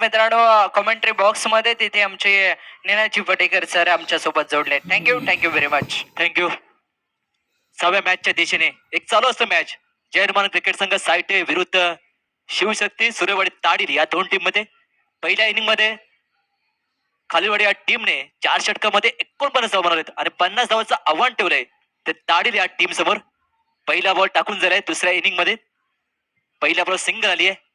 मित्रांनो, commentary box मध्ये तिथे आमचे नीनाजी पटेकर सर आमच्या सोबत जोडले. Thank you very much. थँक्यू. 6व्या मॅचच्या दिशेने एक चालू असतो मॅच. जयमान क्रिकेट संघ सायटे विरुद्ध शिवशक्ती सूर्यवाडी ताडील या दोन टीम मध्ये. पहिल्या इनिंग मध्ये खालीवाडी या टीमने 4 षटकामध्ये 49 धावा बनवलेत आणि 50 धावांचं आव्हान ठेवलंय ते ताडील या टीम समोर. पहिला बॉल टाकून झालाय दुसऱ्या इनिंग मध्ये. पहिल्या बॉल सिंगल आली आहे.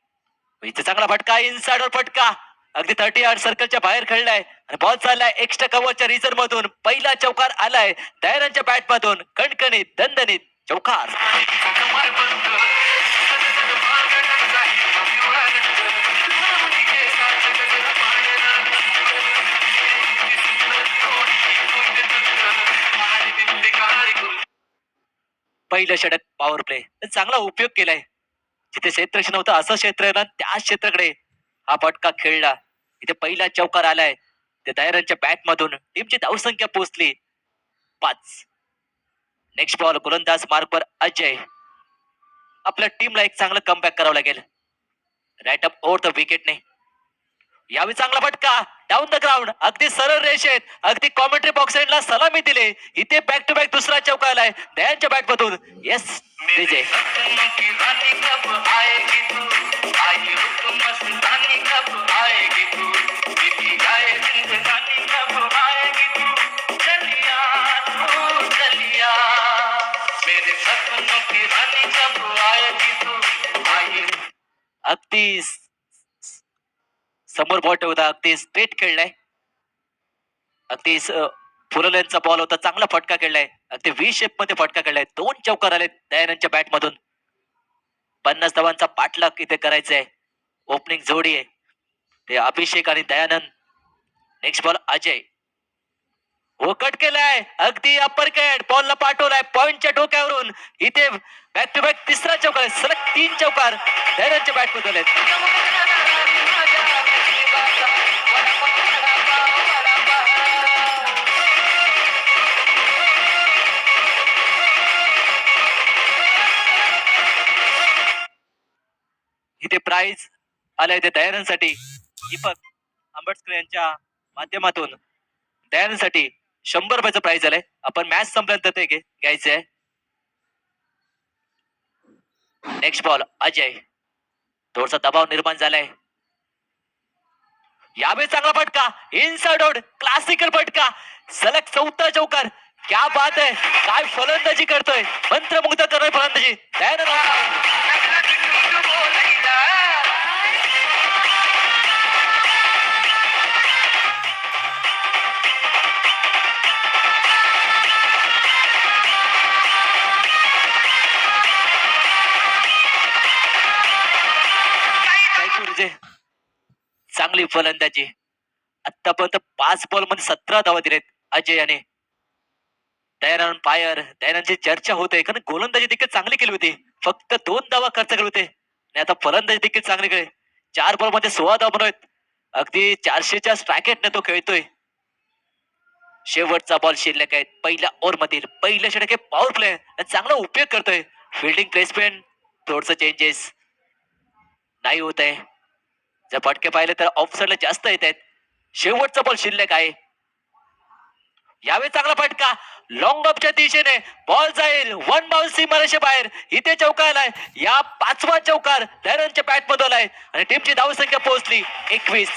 इथे चांगला फटका, इनसाइडवर फटका, अगदी 30 यार्ड सर्कलच्या बाहेर खेळलाय आणि बॉल चाललाय एक्स्ट्रा कव्हरच्या रिझन मधून. पहिला चौकार आलाय दयानंदच्या बॅट मधून. कणकणीत दणदणीत चौकार. पहिलं षटक पॉवर प्ले, चांगला उपयोग केलाय. जिथे क्षेत्ररक्षण नव्हतं असं क्षेत्र आहे ना, त्या क्षेत्राकडे हा फटका खेळला. इथे पहिला चौकार आलाय ते दयानंदच्या बॅट मधून. टीमची धावसंख्या पोहोचली 5. नेक्स्ट बॉल गोलंदाज मार्कवर अजय. आपल्या टीमला एक चांगलं कमबॅक करावं लागेल. राईट अप ओव्हर द विकेटने. यावेळी चांगला फटका डाऊन द ग्राउंड, अगदी सरळ रेषेत, अगदी कॉमेंट्री बॉक्स एंडला सलामी दिले. इथे बॅक टू बॅक दुसरा चौका आलाय दयानच्या बॅट मधून. येस विजय. अगदी समोर बॉल ठेवता, अगदी स्ट्रेट खेळलाय. अगदी फुललेनचा बॉल होता, चांगला फटका खेळलाय. अगदी व्ही शेप मध्ये फटका खेळलाय. 2 चौकार आले दयानंदच्या बॅट मधून. 50 धावांचा पाठलाग इथे करायचा आहे. ओपनिंग जोडी आहे ते अभिषेक आणि Dayanand. Next ball Ajay. Cut केलाय, अगदी अप्पर कट, बॉलला पाठवलाय पॉइंटच्या डोक्यावरून. इथे बॅक टू बॅक तिसरा चौकार, सलग 3 चौकार दयानंदच्या बॅट मधून आहेत. इथे प्राइज आलाय ते दयानंदसाठी. दीपक आंबेडकर यांच्या माध्यमातून दयानंदसाठी 100 रुपयाचं प्राइज आलंय. आपण मॅच संपल्यानंतर ते घ्यायचंय. Next ball Ajay. थोडासा दबाव निर्माण झालाय. यावेळी चांगला फटका, इनसाइड आउट, क्लासिकल फटका, सलग 4था चौकार. क्या बात आहे, काय फलंदाजी करतोय, मंत्रमुग्ध करतोय फलंदाजी दयानंद. चांगली फलंदाजी. आतापर्यंत 5 बॉल मध्ये 17 धावा दिलेत अजय याने. दयानंद फायर, दयानंदची चर्चा होते कारण गोलंदाजी देखील चांगली केली होती. फक्त 2 धावा खर्च केले होते आणि आता फलंदाजी देखील चांगली केली. 4 बॉल मध्ये 16 धावा बनवत. अगदी 400च्या स्ट्रायकेटने तो खेळतोय. शेवटचा बॉल शिल्लक आहे. पहिल्या ओव्हर मधील पहिलं षटक आहे. पॉवर प्ले चांगला उपयोग करतोय. फिल्डिंग प्लेसमेंट थोडस चेंजेस नाही होत आहे. जर फटके पाहिले तर ऑफ साइडला जास्त येत आहेत. शेवटचा बॉल शिल्लक आहे. यावेळी चांगला फटका लॉंग ऑफच्या दिशेने, बॉल जाईल 1 बाउल सीमारेषे बाहेर. इथे चौकार आलाय. या 5वा चौकार दयानंदच्या बॅट मध्ये आलाय आणि टीमची धावसंख्या पोहोचली 21.